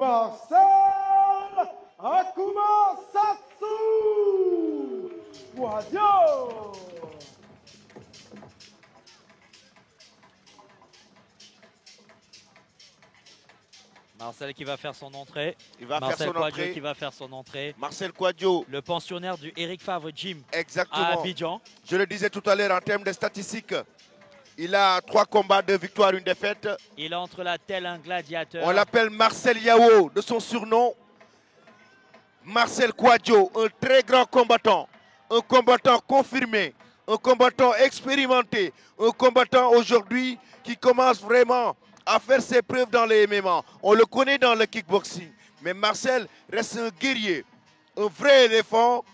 Marcel Akuma Satsu Quadio. Marcel qui va faire son entrée. Marcel Quadio qui va faire son entrée. Marcel Quadio. Le pensionnaire du Eric Favre Gym Exactement. à Abidjan. Je le disais tout à l'heure en termes de statistiques. Il a 3 combats, 2 victoires, 1 défaite. Il est entre la telle un gladiateur. On l'appelle Marcel Yao de son surnom. Marcel Quadio, un très grand combattant. Un combattant confirmé. Un combattant expérimenté. Un combattant aujourd'hui qui commence vraiment à faire ses preuves dans les MMA. On le connaît dans le kickboxing. Mais Marcel reste un guerrier. Un vrai éléphant.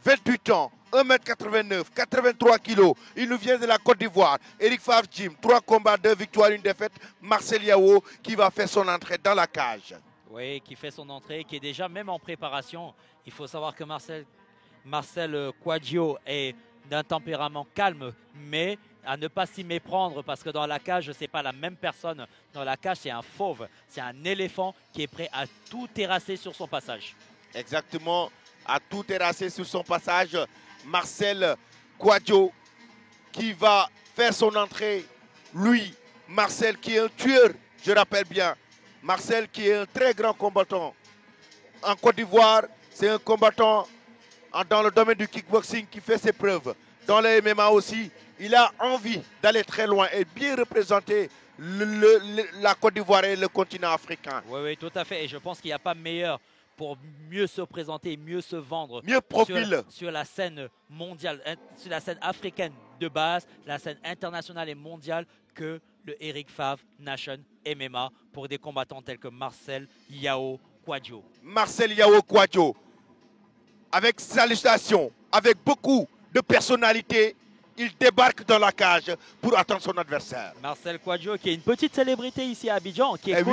28 ans. 1m89, 83 kg. Il nous vient de la Côte d'Ivoire. Eric Favre Gym, 3 combats, 2 victoires, 1 défaite. Marcel Yao qui va faire son entrée dans la cage. Oui, qui fait son entrée, qui est déjà même en préparation. Il faut savoir que Marcel Quadio est d'un tempérament calme, mais à ne pas s'y méprendre parce que dans la cage, ce n'est pas la même personne. Dans la cage, c'est un fauve, c'est un éléphant qui est prêt à tout terrasser sur son passage. Exactement, à tout terrasser sur son passage. Marcel Quadio qui va faire son entrée. Lui, Marcel qui est un tueur, je rappelle bien. Marcel qui est un très grand combattant. En Côte d'Ivoire, c'est un combattant dans le domaine du kickboxing qui fait ses preuves. Dans les MMA aussi, il a envie d'aller très loin et bien représenter la Côte d'Ivoire et le continent africain. Oui, oui, tout à fait. Et je pense qu'il n'y a pas meilleur pour mieux se présenter, mieux se vendre. Mieux profil. Sur la scène mondiale, sur la scène africaine de base, la scène internationale et mondiale que le Eric Favre Nation MMA pour des combattants tels que Marcel Yao Quadio. Marcel Yao Quadio, avec salutation, avec beaucoup de personnalité, il débarque dans la cage pour attendre son adversaire. Marcel Quadio qui est une petite célébrité ici à Abidjan, qui est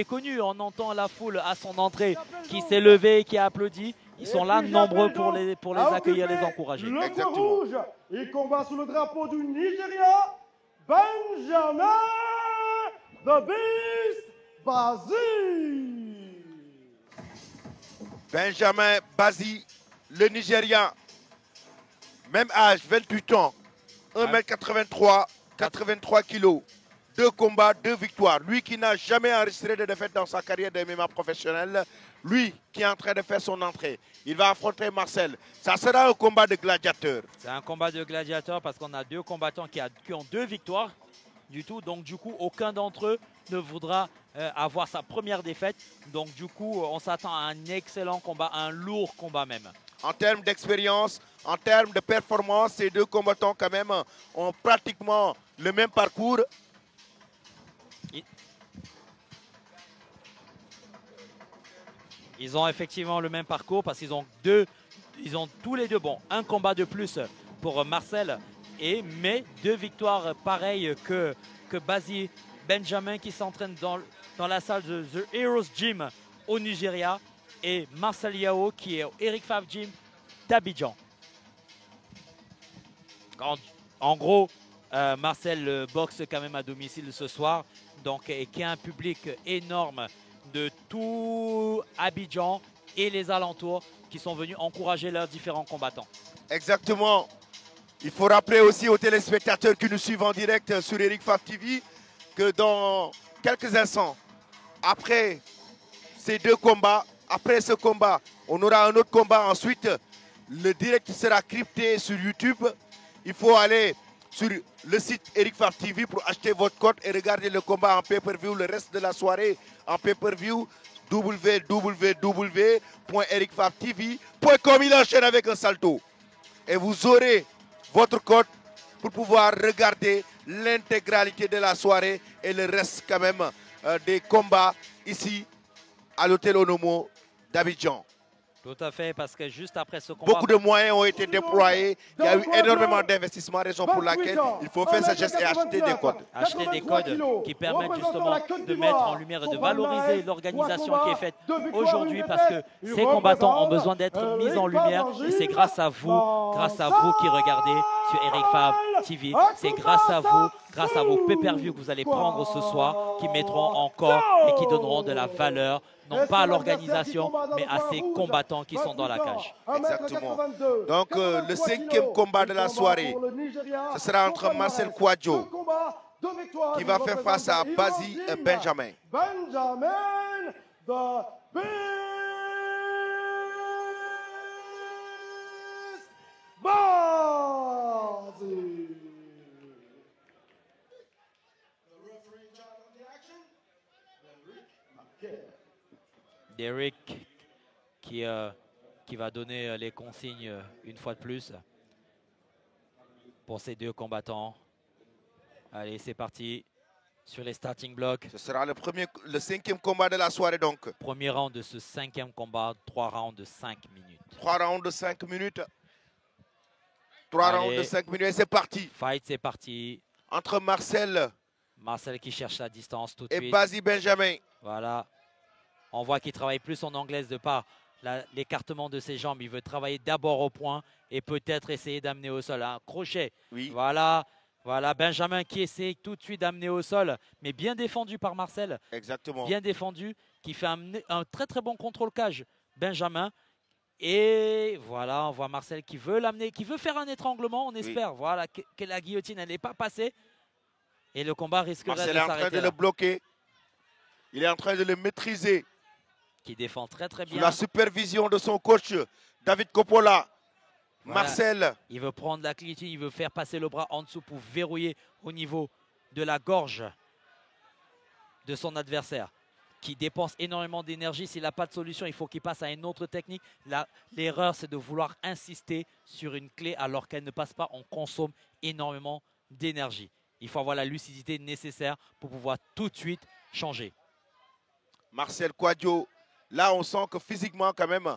connu. On entend la foule à son entrée qui s'est levée, qui a applaudi. Ils sont là nombreux pour les accueillir, les encourager. Le coin rouge, il combat sous le drapeau du Nigeria, Benjamin The Beast Bazi. Benjamin Bazi, le Nigérian, même âge, 28 ans, 1m83, 83 kg, 2 combats, 2 victoires. Lui qui n'a jamais enregistré de défaite dans sa carrière de MMA professionnelle, lui qui est en train de faire son entrée. Il va affronter Marcel. Ça sera un combat de gladiateurs. C'est un combat de gladiateurs parce qu'on a 2 combattants qui ont 2 victoires du tout. Donc du coup, aucun d'entre eux ne voudra avoir sa première défaite. Donc du coup, on s'attend à un excellent combat, un lourd combat même. En termes d'expérience, en termes de performance, ces 2 combattants quand même ont pratiquement le même parcours. Ils ont effectivement le même parcours parce qu'ils ont tous les deux, bon, un combat de plus pour Marcel, mais 2 victoires pareilles que Bazi Benjamin qui s'entraîne dans la salle de The Heroes Gym au Nigeria et Marcel Yao qui est au Eric Favre Gym d'Abidjan. En gros, Marcel boxe quand même à domicile ce soir, donc, et qui a un public énorme de tout Abidjan et les alentours qui sont venus encourager leurs différents combattants. Exactement. Il faut rappeler aussi aux téléspectateurs qui nous suivent en direct sur Eric Favre TV que dans quelques instants, après ces 2 combats, après ce combat, on aura un autre combat ensuite. Le direct sera crypté sur YouTube. Il faut aller sur le site Eric Favre TV pour acheter votre code et regarder le combat en pay-per-view le reste de la soirée en pay-per-view www.ericfavretv.com. Il enchaîne avec un salto et vous aurez votre code pour pouvoir regarder l'intégralité de la soirée et le reste quand même des combats ici à l'hôtel Onomo d'Abidjan. Tout à fait, parce que juste après ce combat... Beaucoup de moyens ont été déployés. Il y a eu énormément d'investissements, raison pour laquelle il faut faire ce geste et acheter des codes. Acheter des codes qui permettent justement de mettre en lumière et de valoriser l'organisation qui est faite aujourd'hui, parce que ces combattants ont besoin d'être mis en lumière et c'est grâce à vous qui regardez sur Eric Favre TV. C'est grâce à vous, grâce à vos pay-per-view que vous allez prendre ce soir, qui mettront encore et qui donneront de la valeur, non pas à l'organisation, mais à ces combattants qui sont dans la cage. Exactement. Donc, le 5e combat de la soirée, ce sera entre Marcel Kouadio, qui va faire face à Bazi Benjamin. Benjamin the Beast Bazi. Derek qui va donner les consignes une fois de plus pour ces deux combattants. Allez, c'est parti sur les starting blocks. Ce sera le 5e combat de la soirée donc. Premier round de ce 5e combat, 3 rounds de 5 minutes. 3 rounds de 5 minutes. 3 rounds de 5 minutes et c'est parti. Fight, c'est parti. Entre Marcel qui cherche la distance tout de suite. Et Bazi Benjamin. Voilà. On voit qu'il travaille plus en anglaise de par l'écartement de ses jambes. Il veut travailler d'abord au point et peut-être essayer d'amener au sol. Un crochet. Oui. Voilà. Voilà, Benjamin qui essaie tout de suite d'amener au sol, mais bien défendu par Marcel. Exactement. Bien défendu, qui fait un très très bon contrôle cage, Benjamin. Et voilà, on voit Marcel qui veut l'amener, qui veut faire un étranglement, on espère. Oui. Voilà, que la guillotine, elle n'est pas passée. Et le combat risquerait de s'arrêter. Marcel est en train de le bloquer. Il est en train de le maîtriser. Qui défend très très bien. Sous la supervision de son coach, David Coppola. Voilà. Marcel. Il veut prendre la guillotine, il veut faire passer le bras en dessous pour verrouiller au niveau de la gorge de son adversaire, qui dépense énormément d'énergie. S'il n'a pas de solution, il faut qu'il passe à une autre technique. L'erreur, c'est de vouloir insister sur une clé alors qu'elle ne passe pas. On consomme énormément d'énergie. Il faut avoir la lucidité nécessaire pour pouvoir tout de suite changer. Marcel Kouadio, là on sent que physiquement quand même,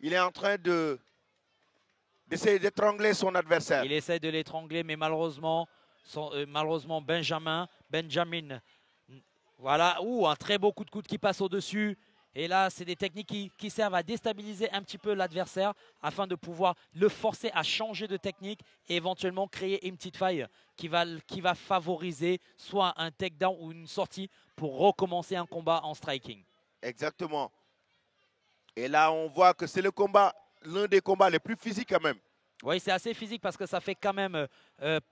il est en train d'essayer d'étrangler son adversaire. Il essaie de l'étrangler, mais malheureusement, Benjamin, voilà, un très beau coup de coude qui passe au-dessus. Et là, c'est des techniques qui servent à déstabiliser un petit peu l'adversaire afin de pouvoir le forcer à changer de technique et éventuellement créer une petite faille qui va favoriser soit un takedown ou une sortie pour recommencer un combat en striking. Exactement. Et là, on voit que c'est l'un des combats les plus physiques quand même. Oui, c'est assez physique parce que ça fait quand même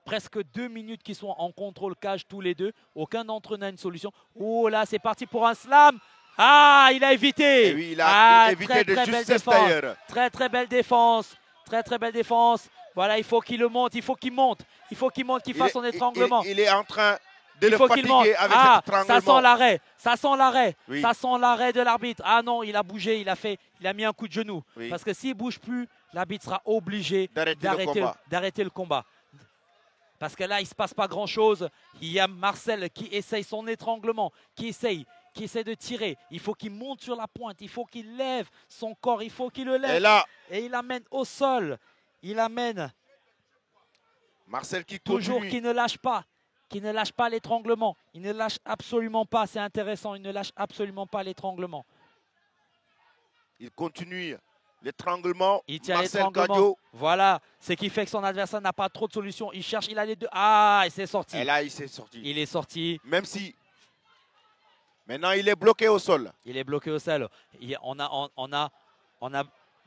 presque 2 minutes qu'ils sont en contrôle cage tous les deux. Aucun d'entre eux n'a une solution. Oh là, c'est parti pour un slam. Ah, il a évité. Et oui, il a évité de justesse d'ailleurs. Très très belle défense. Très très belle défense. Voilà, il faut qu'il le monte, il faut qu'il monte. Il faut qu'il monte, qu'il fasse son étranglement. Il est en train de le fatiguer avec cet étranglement. Ça sent l'arrêt. Ça sent l'arrêt. Oui. Ça sent l'arrêt de l'arbitre. Ah non, il a bougé, il a mis un coup de genou. Oui. Parce que s'il ne bouge plus, l'arbitre sera obligé d'arrêter le combat. Parce que là, il ne se passe pas grand-chose. Il y a Marcel qui essaye son étranglement, qui essaye de tirer. Il faut qu'il monte sur la pointe. Il faut qu'il lève son corps. Il faut qu'il le lève. Et il l'amène au sol. Il amène. Marcel qui toujours continue. Qui ne lâche pas. Qui ne lâche pas l'étranglement. Il ne lâche absolument pas. C'est intéressant. Il ne lâche absolument pas l'étranglement. Il continue l'étranglement. Il tient l'étranglement. Voilà. Ce qui fait que son adversaire n'a pas trop de solutions. Il cherche. Il a les deux. Ah, il s'est sorti. Et là, il s'est sorti. Il est sorti. Même si. Maintenant, il est bloqué au sol. Il est bloqué au sol. On a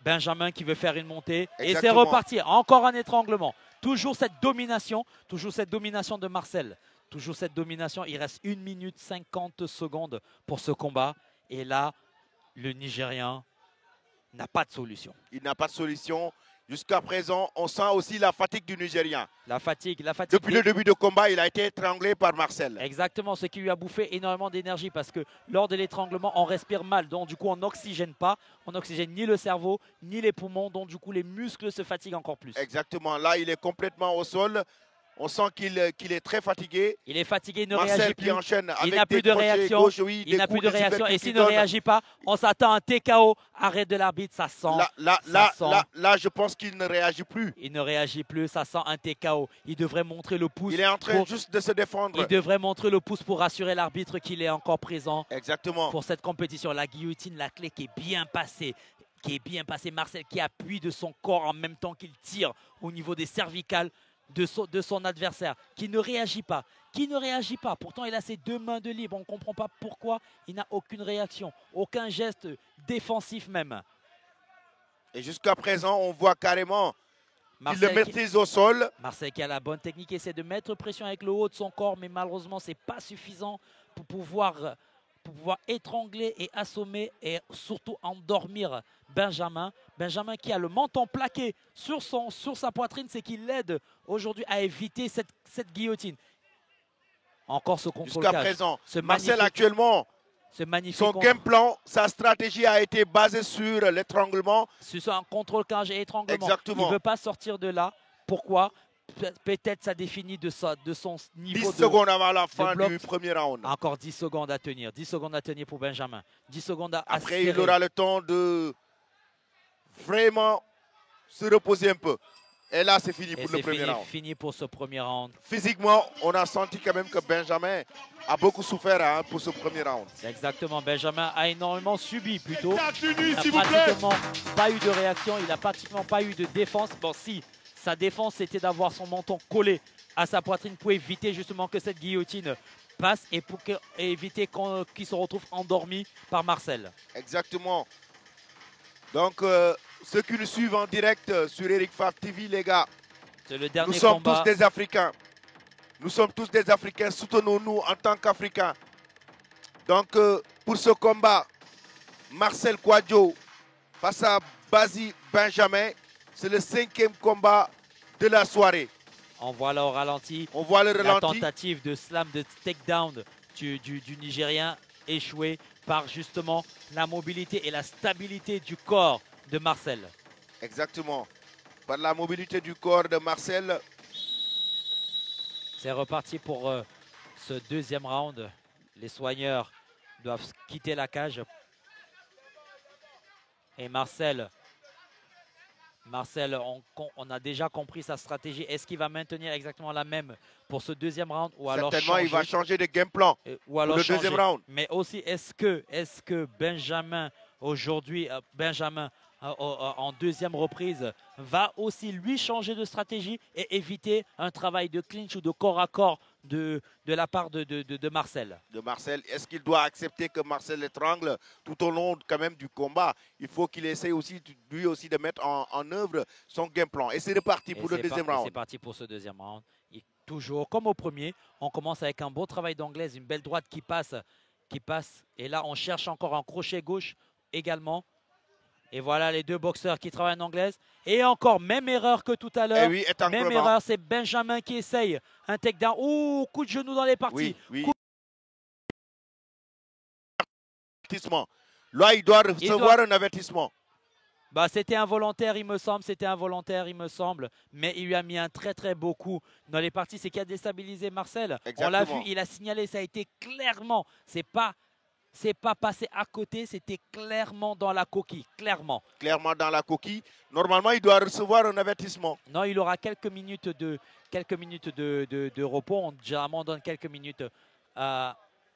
Benjamin qui veut faire une montée. Exactement. Et c'est reparti. Encore un étranglement. Toujours cette domination de Marcel. Toujours cette domination. Il reste 1 minute 50 secondes pour ce combat. Et là, le Nigérian n'a pas de solution. Il n'a pas de solution. Jusqu'à présent, on sent aussi la fatigue du Nigérian. La fatigue. Depuis le début de combat, il a été étranglé par Marcel. Exactement, ce qui lui a bouffé énormément d'énergie parce que lors de l'étranglement, on respire mal. Donc du coup, on n'oxygène pas. On n'oxygène ni le cerveau, ni les poumons. Donc du coup, les muscles se fatiguent encore plus. Exactement. Là, il est complètement au sol. On sent qu'il est très fatigué. Il est fatigué, il ne Marcel réagit plus. Qui enchaîne avec il n'a plus de réaction. Gauche, oui, il n'a plus de réaction. Et s'il ne réagit pas, on s'attend à un TKO. Arrêt de l'arbitre, ça sent. Là, je pense qu'il ne réagit plus. Il ne réagit plus, ça sent un TKO. Il devrait montrer le pouce. Il est en train juste de se défendre. Il devrait montrer le pouce pour rassurer l'arbitre qu'il est encore présent. Exactement. Pour cette compétition. La guillotine, la clé qui est bien passée. qui est bien passé. Marcel qui appuie de son corps en même temps qu'il tire au niveau des cervicales de son adversaire, qui ne réagit pas. Pourtant, il a ses deux mains de libre. On ne comprend pas pourquoi il n'a aucune réaction, aucun geste défensif même. Et jusqu'à présent, on voit carrément qu'il le maîtrise au sol. Marcel qui a la bonne technique, essaie de mettre pression avec le haut de son corps, mais malheureusement, ce n'est pas suffisant pour pouvoir étrangler et assommer et surtout endormir Benjamin. Benjamin qui a le menton plaqué sur sa poitrine, c'est qu'il l'aide aujourd'hui à éviter cette guillotine. Encore ce contrôle. Jusqu'à présent, Marcel actuellement, son game plan, sa stratégie a été basée sur l'étranglement. Sur un contrôle cage et étranglement. Exactement. Il ne veut pas sortir de là. Pourquoi? Peut-être ça définit de son niveau 10 secondes avant la fin du premier round. Encore 10 secondes à tenir. 10 secondes à tenir pour Benjamin. 10 secondes à Après, il aura le temps de vraiment se reposer un peu. Et là, c'est fini pour le premier round. C'est fini pour ce premier round. Physiquement, on a senti quand même que Benjamin a beaucoup souffert pour ce premier round. Exactement. Benjamin a énormément subi plutôt. Il n'a pratiquement pas eu de réaction. Il n'a pratiquement pas eu de défense. Bon, si. Sa défense, c'était d'avoir son menton collé à sa poitrine pour éviter justement que cette guillotine passe et pour éviter qu'il se retrouve endormi par Marcel. Exactement. Donc, ceux qui nous suivent en direct sur Eric Favre TV, les gars, c'est le dernier nous sommes combat. tous des Africains. Nous sommes tous des Africains. Soutenons-nous en tant qu'Africains. Donc, pour ce combat, Marcel Kouadio face à Bassi Benjamin, c'est le 5e combat de la soirée. On voit là au ralenti. On voit le ralenti. La tentative de slam, de takedown du Nigérien échoué par justement la mobilité et la stabilité du corps de Marcel. Exactement. Par la mobilité du corps de Marcel. C'est reparti pour ce deuxième round. Les soigneurs doivent quitter la cage. Et Marcel, on a déjà compris sa stratégie. Est-ce qu'il va maintenir exactement la même pour ce deuxième round ou alors certainement, il va changer de game plan ou alors pour le deuxième round. Mais aussi, est-ce que Benjamin, aujourd'hui, en deuxième reprise, va aussi lui changer de stratégie et éviter un travail de clinch ou de corps à corps de la part de Marcel. De Marcel, est-ce qu'il doit accepter que Marcel l'étrangle tout au long quand même du combat? Il faut qu'il essaye aussi, lui aussi, de mettre en œuvre son game plan. Et c'est reparti pour le deuxième round. C'est parti pour ce deuxième round. Toujours comme au premier, on commence avec un beau travail d'anglaise, une belle droite qui passe. Et là, on cherche encore un crochet gauche également. Et voilà les deux boxeurs qui travaillent en anglaise. Et encore, même erreur que tout à l'heure. Oui, même erreur, c'est Benjamin qui essaye un takedown. Ouh, coup de genou dans les parties. Oui. Avertissement. Là, il doit recevoir un avertissement. Bah, c'était involontaire, il me semble. Mais il lui a mis un très très beau coup dans les parties. C'est qui a déstabilisé Marcel. Exactement. On l'a vu, il a signalé, ça a été clairement. C'est pas passé à côté, c'était clairement dans la coquille, clairement. Clairement dans la coquille. Normalement, il doit recevoir un avertissement. Non, il aura quelques minutes de repos. Généralement, on donne quelques minutes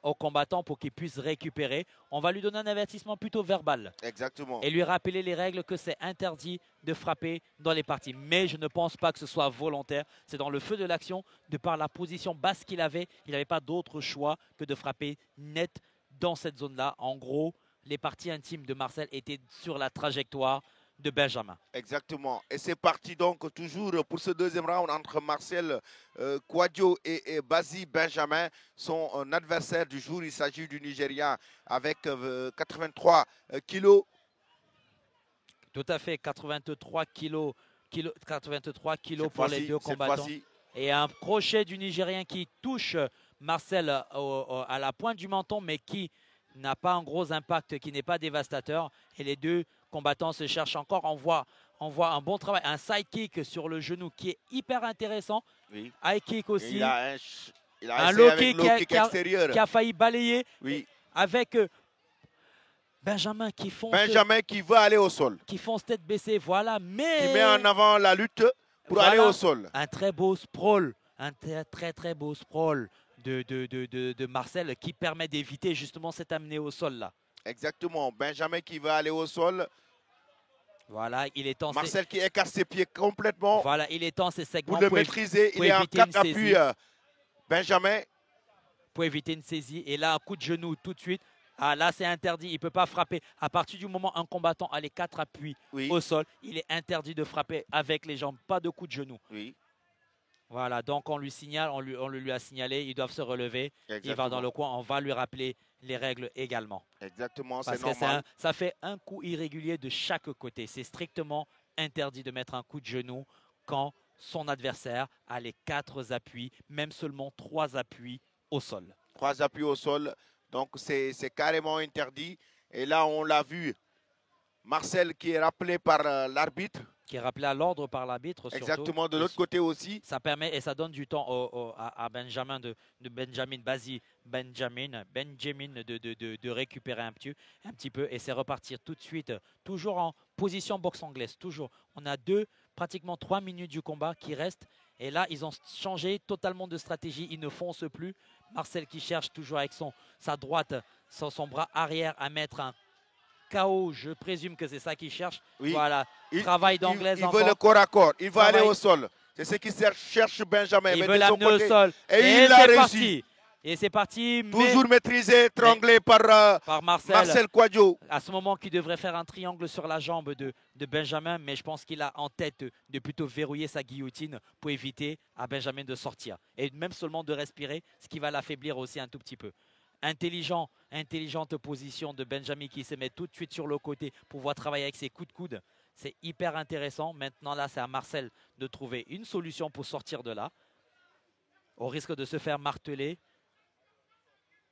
aux combattants pour qu'ils puissent récupérer. On va lui donner un avertissement plutôt verbal. Exactement. Et lui rappeler les règles que c'est interdit de frapper dans les parties. Mais je ne pense pas que ce soit volontaire. C'est dans le feu de l'action, de par la position basse qu'il avait. Il n'avait pas d'autre choix que de frapper net dans cette zone-là. En gros, les parties intimes de Marcel étaient sur la trajectoire de Benjamin. Exactement. Et c'est parti donc toujours pour ce deuxième round entre Marcel Kouadio et Bassi Benjamin. Son adversaire du jour, il s'agit du Nigérian avec 83 kilos. Tout à fait, 83 kilos pour les deux combattants. Et un crochet du Nigérien qui touche Marcel à la pointe du menton, mais qui n'a pas un gros impact, qui n'est pas dévastateur. Et les deux combattants se cherchent encore. On voit un bon travail, un side kick sur le genou qui est hyper intéressant. Oui. High kick aussi. Il a un low kick extérieur. Qui a failli balayer. Oui. Avec Benjamin qui fonce. Benjamin qui veut aller au sol. Qui fonce tête baissée, voilà. Mais qui met en avant la lutte pour aller au sol. Un très beau sprawl. Un très beau sprawl de Marcel qui permet d'éviter justement cette amenée au sol là. Exactement. Benjamin qui veut aller au sol. Voilà, il est temps. Marcel qui écarte ses pieds complètement. Voilà, il est temps ces segments Pour le maîtriser, il est en 4 appuis, Benjamin. Pour éviter une saisie. Et là, un coup de genou tout de suite. Ah, là, c'est interdit. Il ne peut pas frapper. À partir du moment où un combattant a les 4 appuis au sol, il est interdit de frapper avec les jambes. Pas de coup de genou. Oui. Voilà, donc on lui signale, on lui a signalé, ils doivent se relever. Exactement. Il va dans le coin, on va lui rappeler les règles également. Exactement, c'est normal. Ça fait un coup irrégulier de chaque côté. C'est strictement interdit de mettre un coup de genou quand son adversaire a les 4 appuis, même seulement 3 appuis au sol. 3 appuis au sol, donc c'est carrément interdit. Et là, on l'a vu, Marcel qui est rappelé par l'arbitre. Qui est rappelé à l'ordre par l'arbitre. Exactement, de l'autre côté aussi. Ça permet et ça donne du temps à Benjamin Bassi Benjamin de récupérer un petit peu et c'est repartir tout de suite, toujours en position boxe anglaise, toujours. On a pratiquement 3 minutes du combat qui restent et là ils ont changé totalement de stratégie, ils ne foncent plus. Marcel qui cherche toujours avec sa droite, son bras arrière à mettre un KO, je présume que c'est ça qu'il cherche. Oui. Voilà, travail d'anglaise. Il veut le corps à corps, il va aller au sol. C'est ce qu'il cherche Benjamin. Il veut l'amener au sol. Et il a réussi. Et c'est parti. Toujours maîtrisé, étranglé par Marcel Kouadio. À ce moment, qui devrait faire un triangle sur la jambe de Benjamin, mais je pense qu'il a en tête de plutôt verrouiller sa guillotine pour éviter à Benjamin de sortir. Et même seulement de respirer, ce qui va l'affaiblir aussi un tout petit peu. Intelligente position de Benjamin qui se met tout de suite sur le côté pour pouvoir travailler avec ses coups de coude. C'est hyper intéressant. Maintenant, là, c'est à Marcel de trouver une solution pour sortir de là. Au risque de se faire marteler.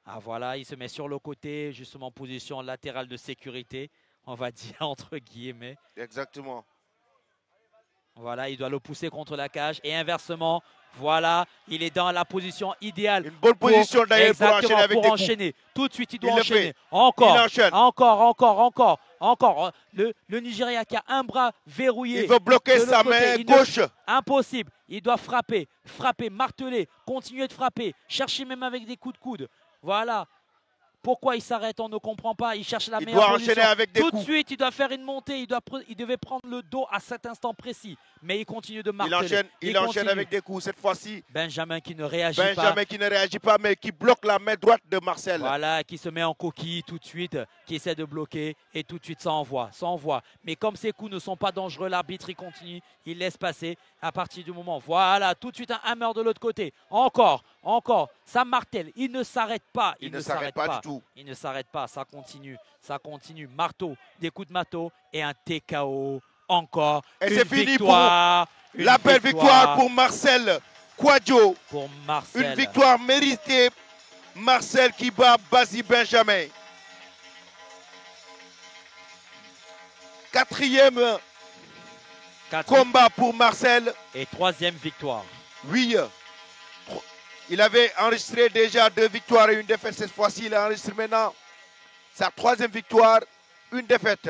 Ah voilà, il se met sur le côté, justement position latérale de sécurité, on va dire entre guillemets. Exactement. Voilà, il doit le pousser contre la cage et inversement, voilà, il est dans la position idéale. Une bonne position d'ailleurs pour enchaîner avec des enchaîner. Coups. Tout de suite, il doit enchaîner. Encore. Le Nigeria qui a un bras verrouillé. Il veut bloquer sa main gauche. Impossible. Il doit frapper, marteler, continuer de frapper, chercher même avec des coups de coude. Voilà. Pourquoi il s'arrête, on ne comprend pas. Il cherche la meilleure position. Enchaîner avec des coups. Tout de suite, il doit faire une montée. Il devait prendre le dos à cet instant précis. Mais il continue de marteler. Il enchaîne avec des coups cette fois-ci. Benjamin qui ne réagit pas. Mais qui bloque la main droite de Marcel. Voilà, qui se met en coquille tout de suite, qui essaie de bloquer et tout de suite ça envoie. Mais comme ces coups ne sont pas dangereux, l'arbitre il continue, il laisse passer à partir du moment. Voilà, tout de suite un hammer de l'autre côté. Encore, ça martèle. Il ne s'arrête pas. Il ne s'arrête pas du tout. Il ne s'arrête pas, ça continue. Marteau, des coups de marteau et un TKO. Encore. Et c'est fini pour la belle victoire pour Marcel Kouadio. Une victoire méritée. Marcel qui bat Bassi Benjamin. 4e combat pour Marcel. Et 3e victoire. Oui. Il avait enregistré déjà 2 victoires et une défaite. Cette fois-ci, il a enregistré maintenant sa 3e victoire, une défaite.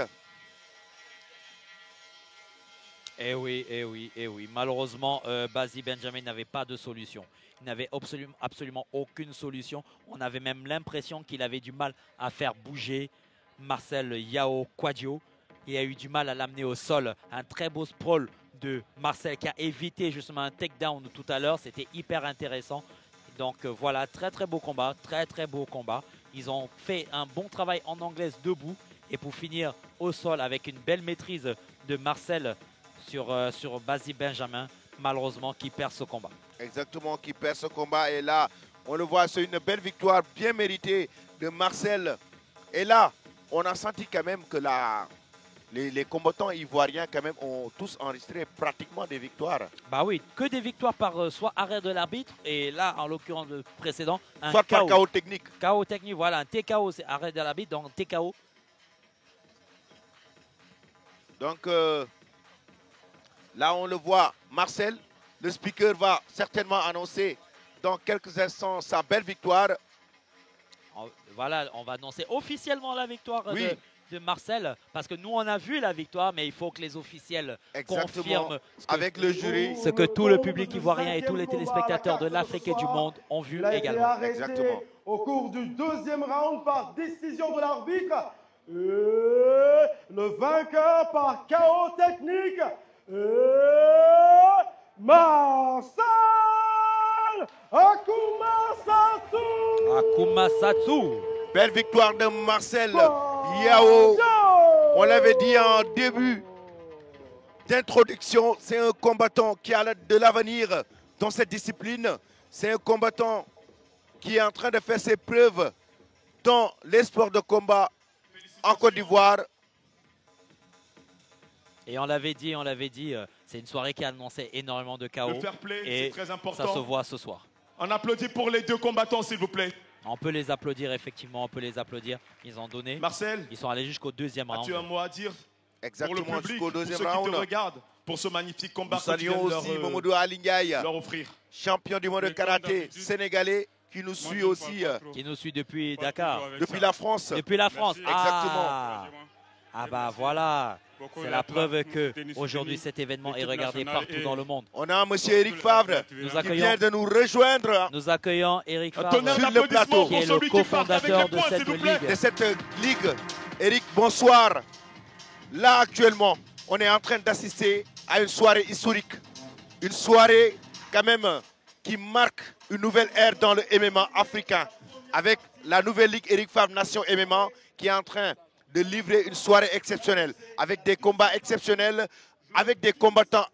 Eh oui. Malheureusement, Bassi Benjamin n'avait pas de solution. Il n'avait absolument aucune solution. On avait même l'impression qu'il avait du mal à faire bouger Marcel Yao Kouadio. Il a eu du mal à l'amener au sol. Un très beau sprawl de Marcel qui a évité justement un takedown tout à l'heure. C'était hyper intéressant. Donc voilà, très beau combat. Très beau combat. Ils ont fait un bon travail en anglaise debout. Et pour finir au sol avec une belle maîtrise de Marcel sur Bassi Benjamin, malheureusement, qui perd ce combat. Exactement, qui perd ce combat. Et là, on le voit, c'est une belle victoire bien méritée de Marcel. Et là, on a senti quand même que les combattants ivoiriens quand même ont tous enregistré pratiquement des victoires. Bah oui, que des victoires par soit arrêt de l'arbitre et là, en l'occurrence le précédent, un soit par KO technique. KO technique, voilà, un TKO, c'est arrêt de l'arbitre, donc TKO. Donc là, on le voit, Marcel, le speaker va certainement annoncer dans quelques instants sa belle victoire. Voilà, on va annoncer officiellement la victoire de Marcel, parce que nous, on a vu la victoire, mais il faut que les officiels confirment avec le jury ce que tout le public ivoirien et tous les téléspectateurs de l'Afrique et du monde ont vu également. Exactement. Au cours du 2e round par décision de l'arbitre. le vainqueur par KO technique est Marcel Akumasatsu. Akumasatsu. Belle victoire de Marcel Yao. On l'avait dit en début d'introduction, c'est un combattant qui a de l'avenir dans cette discipline. C'est un combattant qui est en train de faire ses preuves dans les sports de combat en Côte d'Ivoire. Et on l'avait dit, c'est une soirée qui a annoncé énormément de chaos. Le fair play, et c'est très important. ça se voit ce soir. On applaudit pour les deux combattants, s'il vous plaît. On peut les applaudir, effectivement, on peut les applaudir. Ils ont donné. Marcel, ils sont allés jusqu'au deuxième round. as-tu un mot à dire Exactement, pour le public, jusqu'au deuxième pour ceux round. qui te regardent, pour ce magnifique combat Nous que tu viens saluons de aussi Momodou Alingaye, leur offrir. champion du monde de karaté sénégalais, qui nous suit aussi qui nous suit depuis Dakar. depuis la France. Depuis la France. Exactement. Ah bah voilà. C'est la preuve que aujourd'hui cet événement est regardé partout dans le monde. On a M. Eric Favre qui vient de nous rejoindre. Nous accueillons Eric Favre sur le plateau, qui est le cofondateur de cette ligue. De cette ligue. Eric, bonsoir. Là actuellement, on est en train d'assister à une soirée historique. Une soirée quand même qui marque une nouvelle ère dans le MMA africain. Avec la nouvelle ligue Eric Favre Nation MMA qui est en train de livrer une soirée exceptionnelle, avec des combats exceptionnels, avec des combattants